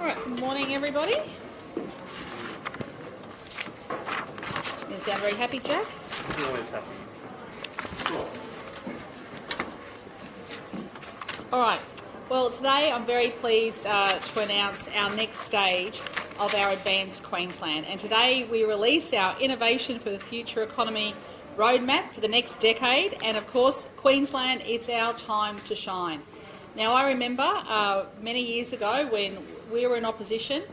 Alright, good morning everybody. You sound very happy, Jack? Always happy. Alright, well today I'm very pleased to announce our next stage of our Advance Queensland, and today we release our Innovation for the Future Economy roadmap for the next decade, and of course Queensland, it's our time to shine. Now I remember many years ago when we were in opposition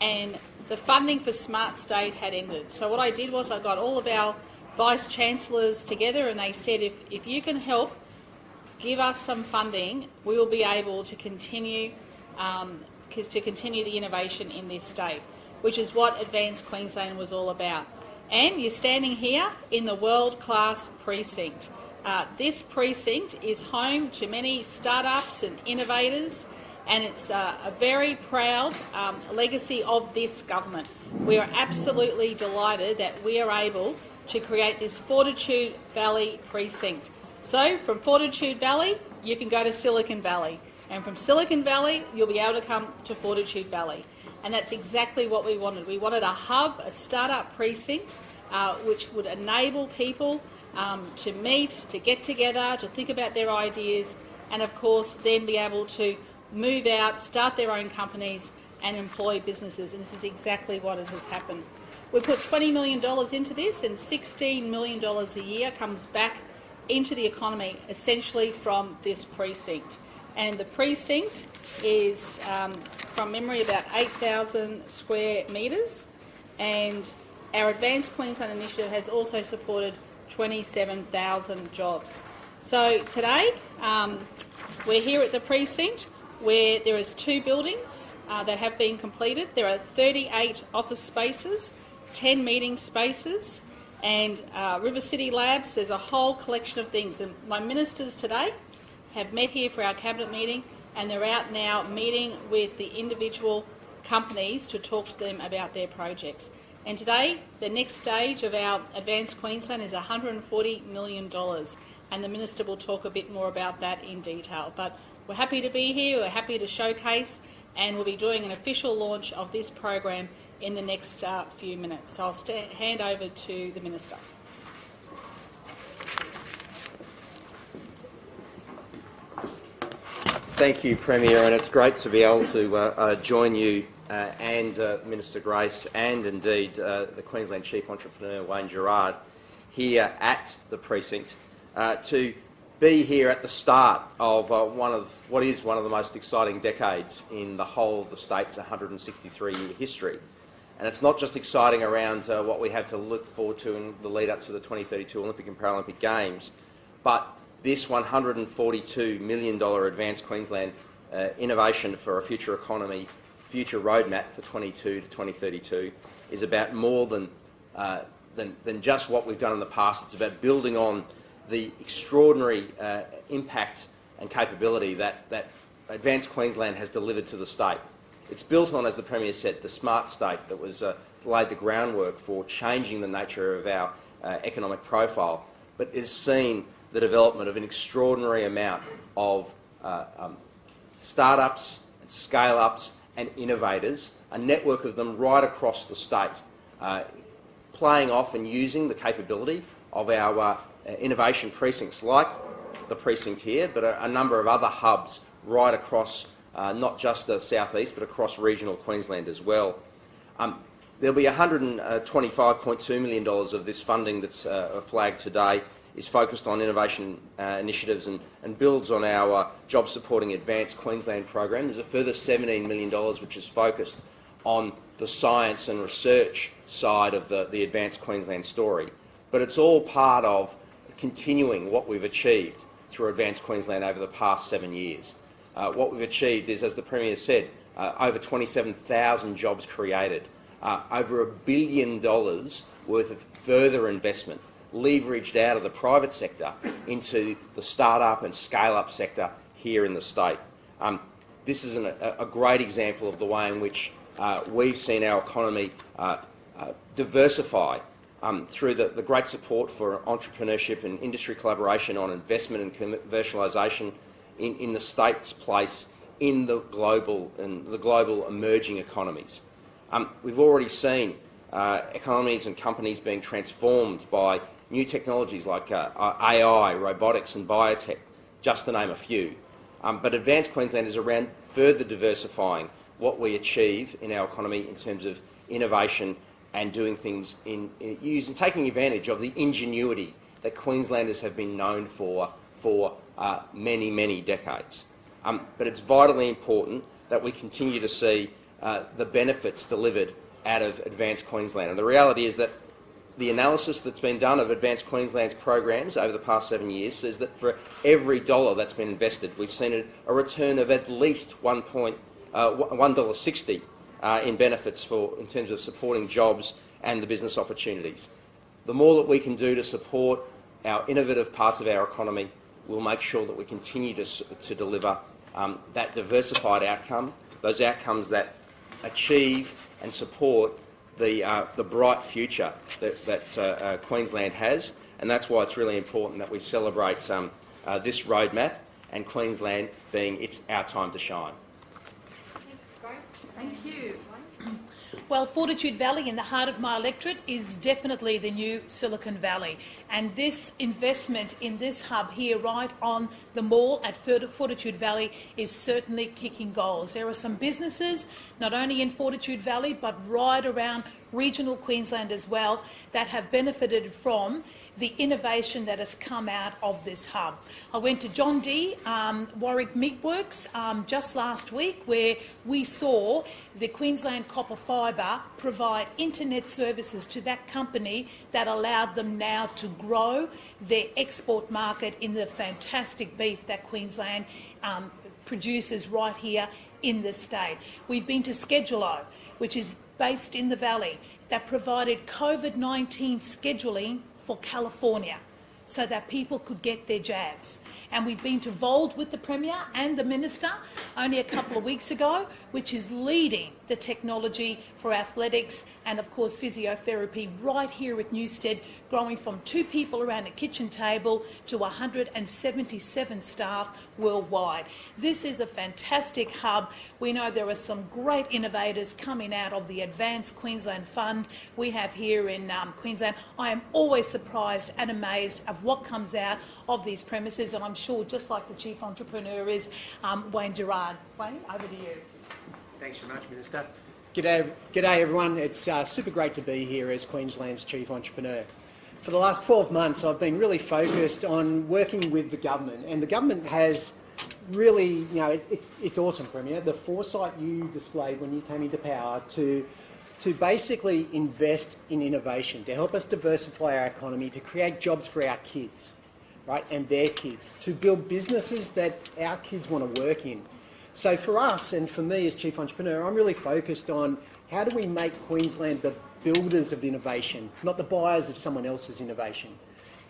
and the funding for Smart State had ended. So what I did was I got all of our Vice Chancellors together and they said if you can help give us some funding, we will be able to continue the innovation in this state, which is what Advance Queensland was all about. And you're standing here in the world-class precinct. This precinct is home to many startups and innovators, and it's a very proud legacy of this government. We are absolutely delighted that we are able to create this Fortitude Valley precinct. So from Fortitude Valley, you can go to Silicon Valley, and from Silicon Valley, you'll be able to come to Fortitude Valley. And that's exactly what we wanted. We wanted a hub, a startup precinct, which would enable people to meet, to get together, to think about their ideas, and of course then be able to move out, start their own companies and employ businesses, and this is exactly what has happened. We put $20 million into this, and $16 million a year comes back into the economy essentially from this precinct. And the precinct is, from memory, about 8,000 square metres, and our Advance Queensland initiative has also supported 27,000 jobs. So today we're here at the precinct where there is 2 buildings that have been completed. There are 38 office spaces, 10 meeting spaces, and River City Labs. There's a whole collection of things. And my ministers today have met here for our cabinet meeting, and they're out now meeting with the individual companies to talk to them about their projects. And today, the next stage of our Advance Queensland is $140 million, and the Minister will talk a bit more about that in detail. But we're happy to be here, we're happy to showcase, and we'll be doing an official launch of this program in the next few minutes. So I'll hand over to the Minister. Thank you, Premier, and it's great to be able to join you and Minister Grace and indeed the Queensland Chief Entrepreneur Wayne Gerard here at the precinct to be here at the start of what is one of the most exciting decades in the whole of the state's 163-year history. And it's not just exciting around what we have to look forward to in the lead up to the 2032 Olympic and Paralympic Games, but this $142 million Advance Queensland Innovation for a Future Economy future roadmap for 22 to 2032 is about more than just what we've done in the past. It's about building on the extraordinary impact and capability that Advance Queensland has delivered to the state. It's built on, as the Premier said, the Smart State that was laid the groundwork for changing the nature of our economic profile, but has seen the development of an extraordinary amount of startups and scale-ups and innovators, a network of them right across the state, playing off and using the capability of our innovation precincts like the precinct here, but a number of other hubs right across not just the southeast but across regional Queensland as well. There'll be $125.2 million of this funding that's flagged today is focused on innovation initiatives and builds on our job supporting Advance Queensland program. There's a further $17 million which is focused on the science and research side of the Advance Queensland story. But it's all part of continuing what we've achieved through Advance Queensland over the past 7 years. What we've achieved is, as the Premier said, over 27,000 jobs created, over $1 billion worth of further investment leveraged out of the private sector into the start-up and scale-up sector here in the state. This is a great example of the way in which we've seen our economy diversify through the great support for entrepreneurship and industry collaboration on investment and commercialisation in the state's place in the global emerging economies. We've already seen economies and companies being transformed by new technologies like AI, robotics and biotech, just to name a few. But Advance Queensland is around further diversifying what we achieve in our economy in terms of innovation and doing things taking advantage of the ingenuity that Queenslanders have been known for many, many decades. But it's vitally important that we continue to see the benefits delivered out of Advance Queensland. And the reality is that the analysis that's been done of Advance Queensland's programs over the past 7 years says that for every dollar that's been invested, we've seen a return of at least $1.60 in benefits in terms of supporting jobs and the business opportunities. The more that we can do to support our innovative parts of our economy, we'll make sure that we continue to deliver that diversified outcome, those outcomes that achieve and support the bright future that Queensland has, and that's why it's really important that we celebrate this roadmap and Queensland being our time to shine. Thanks, Grace. Thank you. Well, Fortitude Valley, in the heart of my electorate, is definitely the new Silicon Valley. And this investment in this hub here right on the mall at Fortitude Valley is certainly kicking goals. There are some businesses, not only in Fortitude Valley, but right around regional Queensland as well, that have benefited from the innovation that has come out of this hub. I went to John D. Warwick Meatworks just last week, where we saw the Queensland Copper Fibre provide internet services to that company that allowed them now to grow their export market in the fantastic beef that Queensland produces right here in the state. We've been to Schedulo, which is based in the Valley, that provided COVID-19 scheduling for California so that people could get their jabs. And we've been to Vold with the Premier and the Minister only a couple of weeks ago, which is leading the technology for athletics and, of course, physiotherapy right here at Newstead, growing from 2 people around a kitchen table to 177 staff worldwide. This is a fantastic hub. We know there are some great innovators coming out of the Advance Queensland Fund we have here in Queensland. I am always surprised and amazed of what comes out of these premises, and I'm sure, just like the Chief Entrepreneur is, Wayne Gerard. Wayne, over to you. Thanks very much, Minister. G'day everyone. It's super great to be here as Queensland's Chief Entrepreneur. For the last 12 months, I've been really focused on working with the government, and the government has really, it's awesome, Premier, the foresight you displayed when you came into power to basically invest in innovation, to help us diversify our economy, to create jobs for our kids, right, and their kids, to build businesses that our kids want to work in. So for us, and for me as Chief Entrepreneur, I'm really focused on how do we make Queensland the builders of innovation, not the buyers of someone else's innovation.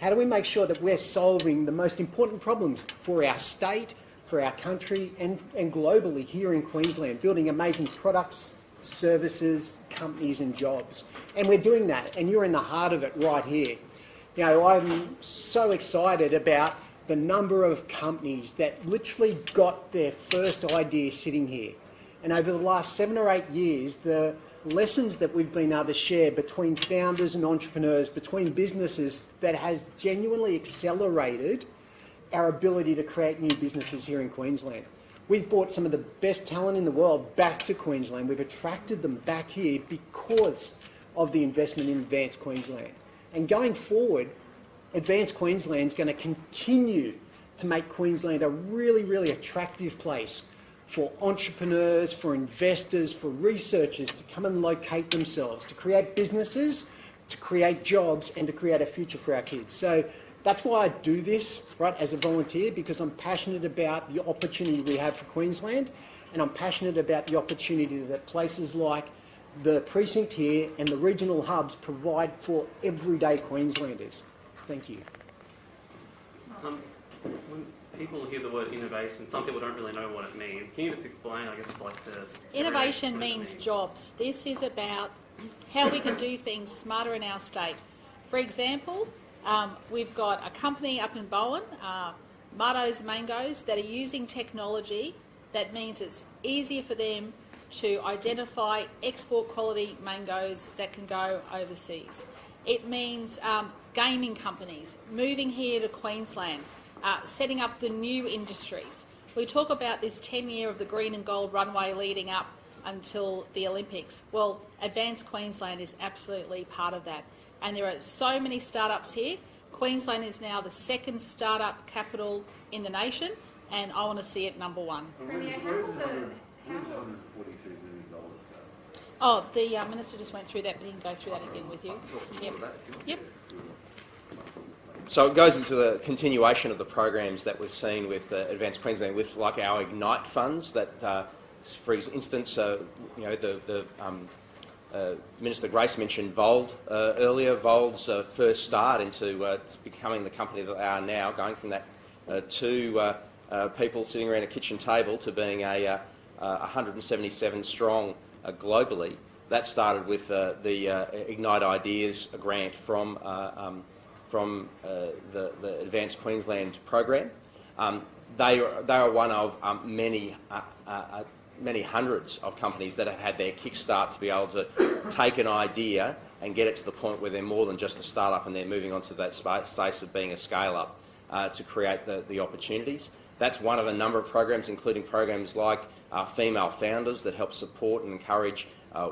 How do we make sure that we're solving the most important problems for our state, for our country, and globally here in Queensland, building amazing products, services, companies and jobs. And we're doing that, and you're in the heart of it right here. I'm so excited about the number of companies that literally got their first idea sitting here. And over the last 7 or 8 years, the lessons that we've been able to share between founders and entrepreneurs, between businesses, that has genuinely accelerated our ability to create new businesses here in Queensland. We've brought some of the best talent in the world back to Queensland. We've attracted them back here because of the investment in Advance Queensland. And going forward, Advance Queensland is going to continue to make Queensland a really, really attractive place for entrepreneurs, for investors, for researchers to come and locate themselves, to create businesses, to create jobs, and to create a future for our kids. So that's why I do this, right, as a volunteer, because I'm passionate about the opportunity we have for Queensland, and I'm passionate about the opportunity that places like the Precinct here and the regional hubs provide for everyday Queenslanders. Thank you. When people hear the word innovation, some people don't really know what it means. Can you just explain, I guess, like the... Innovation means jobs. This is about how we can do things smarter in our state. For example, we've got a company up in Bowen, Mardo's Mangoes, that are using technology That means it's easier for them to identify export quality mangoes that can go overseas. It means gaming companies moving here to Queensland, setting up the new industries. We talk about this 10-year of the green and gold runway leading up until the Olympics. Well, Advance Queensland is absolutely part of that. And there are so many startups here. Queensland is now the second startup capital in the nation, and I want to see it number one. Premier, Oh, the Minister just went through that, but he can go through that again with you. Yep. So it goes into the continuation of the programs that we've seen with Advance Queensland, with like our Ignite funds. That, for instance, Minister Grace mentioned Vold earlier. Vold's first start into becoming the company that they are now, going from that two people sitting around a kitchen table to being a 177 strong globally. That started with the Ignite Ideas grant from the Advance Queensland program. They are one of many hundreds of companies that have had their kickstart to be able to take an idea and get it to the point where they're more than just a startup and they're moving on to that space of being a scale-up to create the opportunities. That's one of a number of programs, including programs like Female Founders that help support and encourage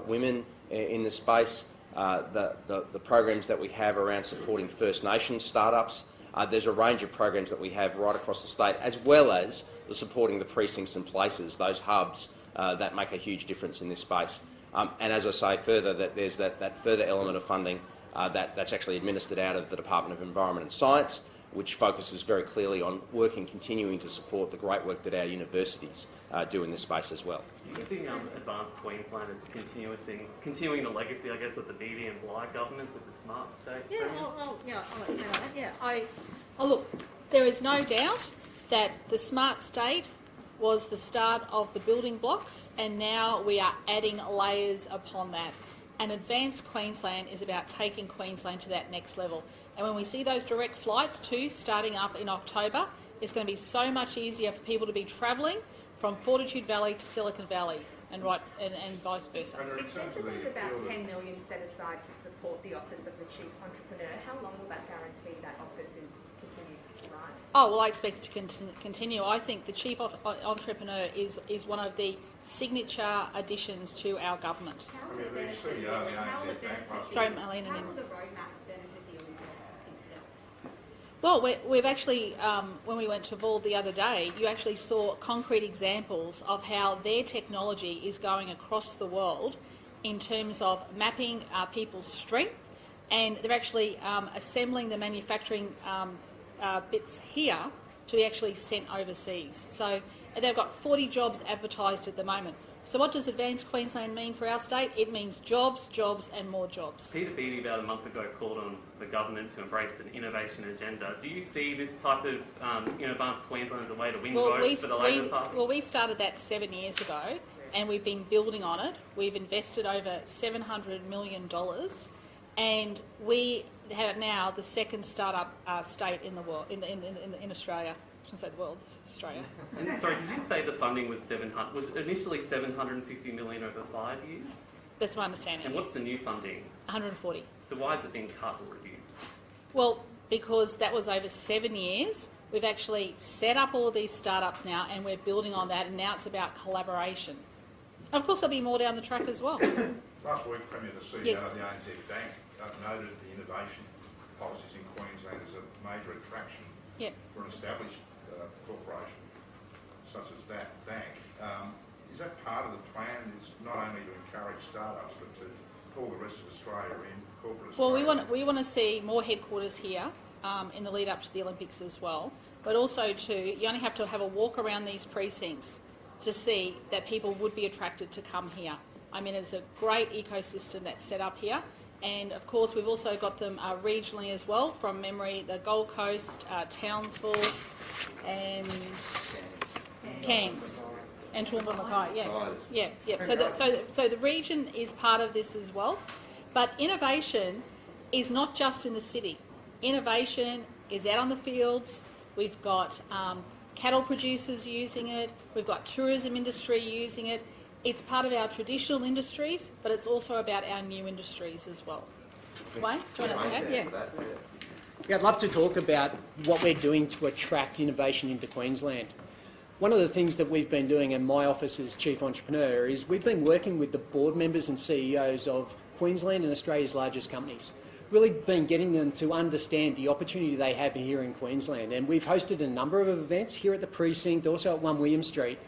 women in the space. The programs that we have around supporting First Nations startups. There's a range of programs that we have right across the state, as well as supporting the precincts and places, those hubs that make a huge difference in this space. And as I say further, that there's that further element of funding that's actually administered out of the Department of Environment and Science, which focuses very clearly on continuing to support the great work that our universities do in this space as well. Do you think Advance Queensland is continuing the legacy, I guess, of the BB and Bligh governments with the Smart State? Yeah, I'll explain that. Yeah, look, there is no doubt that the Smart State was the start of the building blocks, and now we are adding layers upon that. And Advance Queensland is about taking Queensland to that next level. And when we see those direct flights too, starting up in October, it's going to be so much easier for people to be travelling from Fortitude Valley to Silicon Valley and vice versa. It says that there's about $10 million set aside to support the Office of the Chief Entrepreneur. How long will that guarantee that office is continuing to run? Oh, well, I expect it to continue. I think the Chief Entrepreneur is one of the signature additions to our government. How will it benefit the Olympics? Sorry, Marlene. How will the roadmap benefit the Olympics itself? Well, we've actually, when we went to Vauld the other day, you actually saw concrete examples of how their technology is going across the world in terms of mapping people's strength, and they're actually assembling the manufacturing bits here to be actually sent overseas. So they've got 40 jobs advertised at the moment. So what does Advance Queensland mean for our state? It means jobs, jobs and more jobs. Peter Beattie about a month ago called on the government to embrace an innovation agenda. Do you see this type of Advance Queensland as a way to win votes for the Labor Party? Well, we started that 7 years ago and we've been building on it. We've invested over $700 million and we have now the second startup state in the world, in Australia. I shouldn't say the world, Australia. And sorry, did you say the funding was initially $750 million over 5 years? That's my understanding. And what's the new funding? 140. So why has it been cut or reduced? Well, because that was over 7 years. We've actually set up all of these startups now and we're building on that, and now it's about collaboration. Of course, there'll be more down the track as well. Last week, Premier, the CEO of the ANZ Bank noted the innovation policies in Queensland as a major attraction for an established corporation such as that bank. Is that part of the plan? It's not only to encourage startups, but to pull the rest of Australia in, corporate Australia? Well, we want to see more headquarters here in the lead up to the Olympics as well. But also, too, you only have to have a walk around these precincts to see that people would be attracted to come here. I mean, it's a great ecosystem that's set up here. And, of course, we've also got them regionally as well, from memory, the Gold Coast, Townsville and Cairns and Toowoomba Mackay. Yeah. So the region is part of this as well. But innovation is not just in the city. Innovation is out on the fields. We've got cattle producers using it, we've got tourism industry using it. It's part of our traditional industries, but it's also about our new industries as well. Wayne, do you want to add? Yeah, I'd love to talk about what we're doing to attract innovation into Queensland. One of the things that we've been doing in my office as Chief Entrepreneur is we've been working with the board members and CEOs of Queensland and Australia's largest companies. Really been getting them to understand the opportunity they have here in Queensland. And we've hosted a number of events here at the Precinct, also at 1 William Street,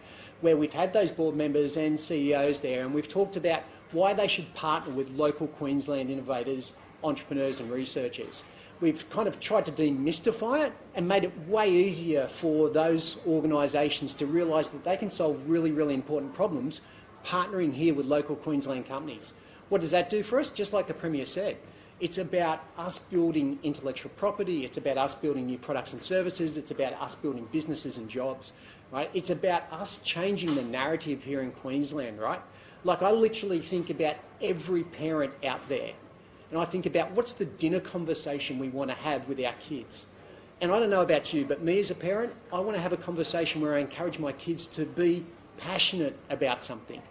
where we've had those board members and CEOs there, and we've talked about why they should partner with local Queensland innovators, entrepreneurs and researchers. We've kind of tried to demystify it and made it way easier for those organisations to realise that they can solve really, really important problems partnering here with local Queensland companies. What does that do for us? Just like the Premier said, it's about us building intellectual property, it's about us building new products and services, it's about us building businesses and jobs, right? It's about us changing the narrative here in Queensland, right? Like I literally think about every parent out there, and I think about what's the dinner conversation we want to have with our kids. And I don't know about you, but me as a parent, I want to have a conversation where I encourage my kids to be passionate about something,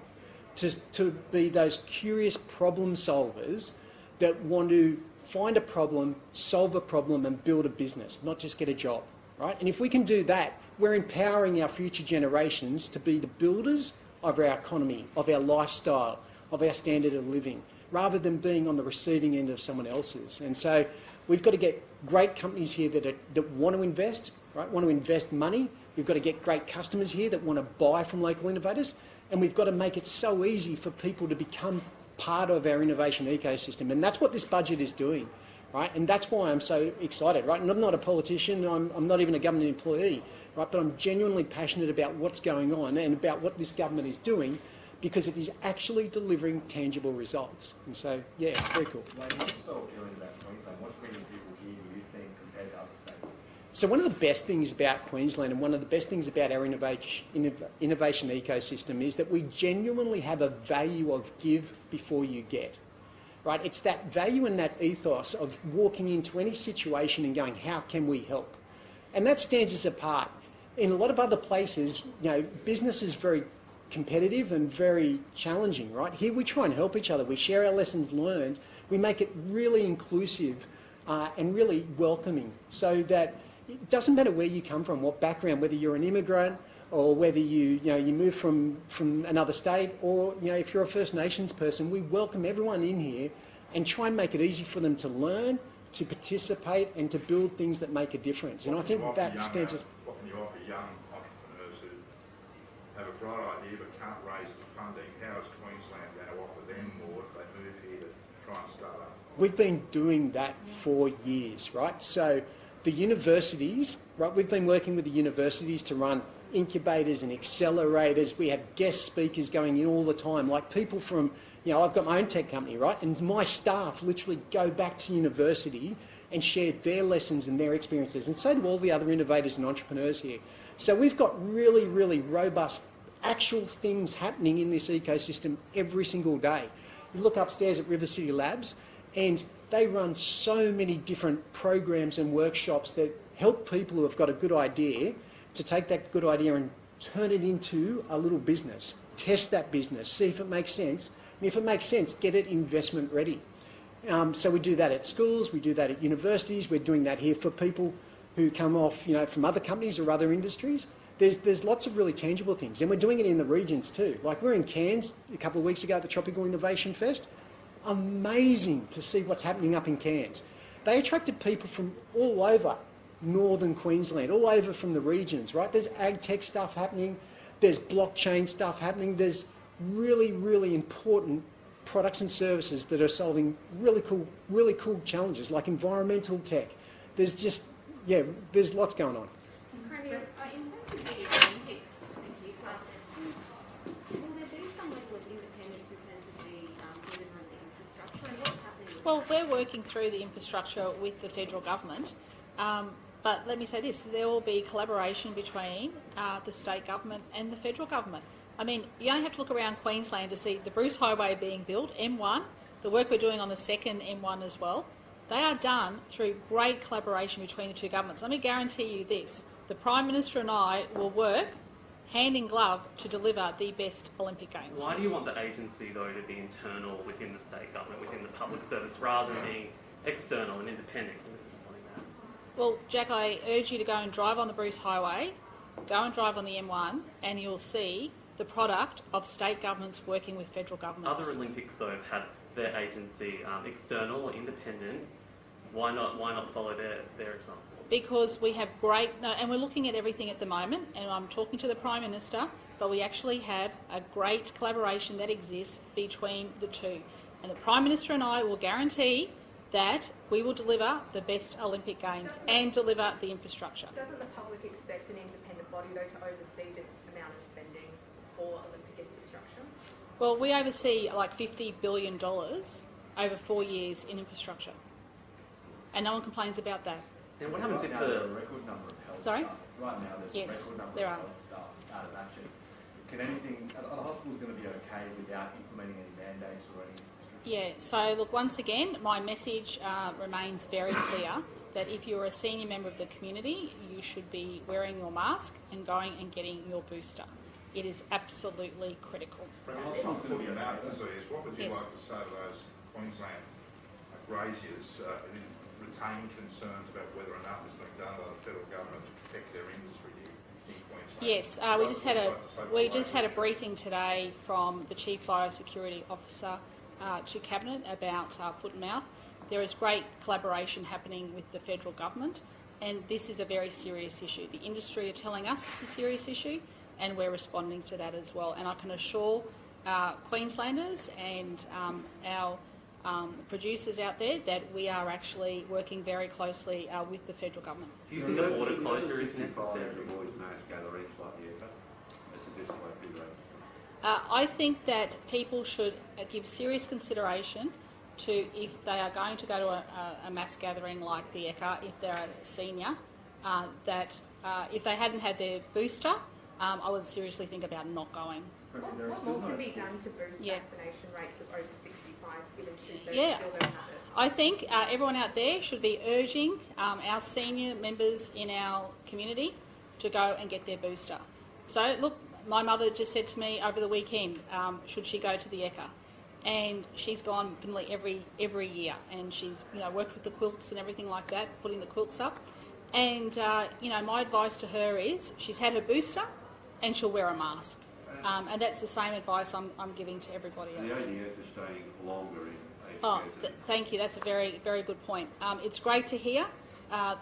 to be those curious problem solvers that want to find a problem, solve a problem and build a business, not just get a job, right? And if we can do that, we're empowering our future generations to be the builders of our economy, of our lifestyle, of our standard of living, rather than being on the receiving end of someone else's. And so we've got to get great companies here that want to invest, right? Want to invest money. We've got to get great customers here that want to buy from local innovators. And we've got to make it so easy for people to become part of our innovation ecosystem. And that's what this budget is doing, right? And that's why I'm so excited, right? And I'm not a politician, I'm not even a government employee, right? But I'm genuinely passionate about what's going on and about what this government is doing, because it is actually delivering tangible results. And so, yeah, it's very cool. What's so appealing about Queensland? What's bringing people here, do you think, compared to other states? So one of the best things about Queensland and one of the best things about our innovation ecosystem is that we genuinely have a value of give before you get, right? It's that value and that ethos of walking into any situation and going, how can we help? And that stands us apart. In a lot of other places, you know, business is very competitive and very challenging, right? Here we try and help each other. We share our lessons learned. We make it really inclusive and really welcoming, so that it doesn't matter where you come from, what background, whether you're an immigrant or whether you move from another state, or if you're a First Nations person, we welcome everyone in here and try and make it easy for them to learn, to participate and to build things that make a difference. And I think that stands as... What can you offer young entrepreneurs who have a bright idea but can't raise the funding? How is Queensland going to offer them more if they move here to try and start up? We've been doing that for years, right? So the universities, right, we've been working with the universities to run incubators and accelerators. We have guest speakers going in all the time, like people from, I've got my own tech company, right? And my staff literally go back to university and share their lessons and their experiences, and so do all the other innovators and entrepreneurs here. So we've got really, really robust actual things happening in this ecosystem every single day. You look upstairs at River City Labs, and they run so many different programs and workshops that help people who have got a good idea to take that good idea and turn it into a little business. Test that business, see if it makes sense. And if it makes sense, get it investment ready. So we do that at schools, we do that at universities, we're doing that here for people who come off, from other companies or other industries. There's lots of really tangible things, and we're doing it in the regions too. Like we're in Cairns a couple of weeks ago at the Tropical Innovation Fest. Amazing to see what's happening up in Cairns. They attracted people from all over northern Queensland, all over from the regions, right? There's ag tech stuff happening, there's blockchain stuff happening, there's really, really important products and services that are solving really cool challenges like environmental tech. There's just, there's lots going on. Premier, in terms of the Olympics, thank you, will there be some level of independence in terms of the delivering the infrastructure, and what's happening with Well, we're working through the infrastructure with the federal government, but let me say this, there will be collaboration between the state government and the federal government. I mean, you only have to look around Queensland to see the Bruce Highway being built, M1, the work we're doing on the second M1 as well. They are done through great collaboration between the two governments. Let me guarantee you this, the Prime Minister and I will work hand in glove to deliver the best Olympic Games. Why do you want the agency, though, to be internal within the state government, within the public service, rather than being external and independent? Well, Jack, I urge you to go and drive on the Bruce Highway, go and drive on the M1, and you'll see the product of state governments working with federal governments. Other Olympics, though, have had their agency external or independent. Why not follow their example? Because we have and we're looking at everything at the moment, and I'm talking to the Prime Minister, but we actually have a great collaboration that exists between the two. And the Prime Minister and I will guarantee that we will deliver the best Olympic Games and deliver the infrastructure. Doesn't the public expect an independent body, though, to oversee this amount of spending for Olympic infrastructure? Well, we oversee like $50 billion over 4 years in infrastructure. And no one complains about that. And what happens if the record number of health Sorry? staff? Right now, there's a record number of health staff out of action. Can anything? Are the hospitals going to be okay without implementing any mandates or any? Yeah. So look, once again, my message remains very clear that if you're a senior member of the community, you should be wearing your mask and going and getting your booster. It is absolutely critical. What would you like to say to those Queensland graziers who retain concerns about whether enough has been done by the federal government to protect their industry in Queensland? Yes, we just had a briefing today from the Chief Biosecurity Officer to Cabinet about foot and mouth. There is great collaboration happening with the federal government, and this is a very serious issue. The industry are telling us it's a serious issue, and we're responding to that as well. And I can assure Queenslanders and our producers out there that we are actually working very closely with the federal government. Do you think the border closure is necessary? I think that people should give serious consideration to if they are going to go to a mass gathering like the ECA, if they're a senior, that if they hadn't had their booster, I would seriously think about not going. What more can be done to boost vaccination rates of over 65 given two-thirds still don't have it? I think everyone out there should be urging our senior members in our community to go and get their booster. So look, my mother just said to me over the weekend, should she go to the ECA? And she's gone every year, and she's worked with the quilts and everything like that, putting the quilts up. And my advice to her is she's had her booster, and she'll wear a mask. And that's the same advice I'm giving to everybody else. The ADF is staying longer in thank you. That's a very, very good point. It's great to hear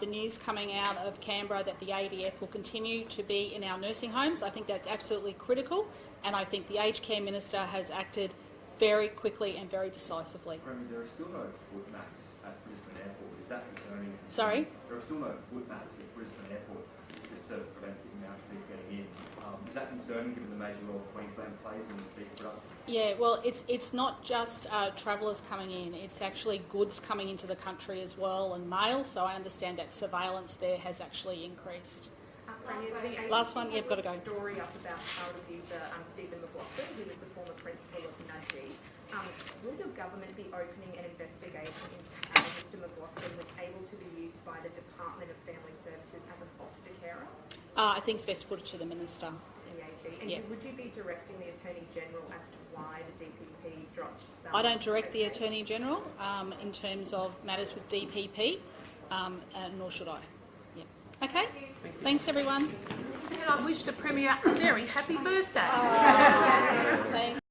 the news coming out of Canberra that the ADF will continue to be in our nursing homes. I think that's absolutely critical, and I think the Aged Care Minister has acted very quickly and very decisively. Premier, there are still no foot mats at Brisbane Airport. Is that concerning? Sorry? There are still no foot mats at Brisbane Airport just to prevent the amount of things getting in. Is that concerning given the major role Queensland plays in beef production? Yeah, well, it's not just travellers coming in. It's actually goods coming into the country as well, and mail. So I understand that surveillance there has actually increased. Last one, you've got to go. Story up about child abuser Stephen McLaughlin, who was the former principal of Nudgee. Will your government be opening an investigation into how Mr McLaughlin was able to be used by the Department of Family Services as a foster carer? I think it's best to put it to the Minister. And would you be directing the Attorney General as to why the DPP dropped some? I don't direct the Attorney General in terms of matters with DPP, nor should I. Yeah. Okay. Thanks, everyone. Can I wish the Premier a very happy birthday? Thanks.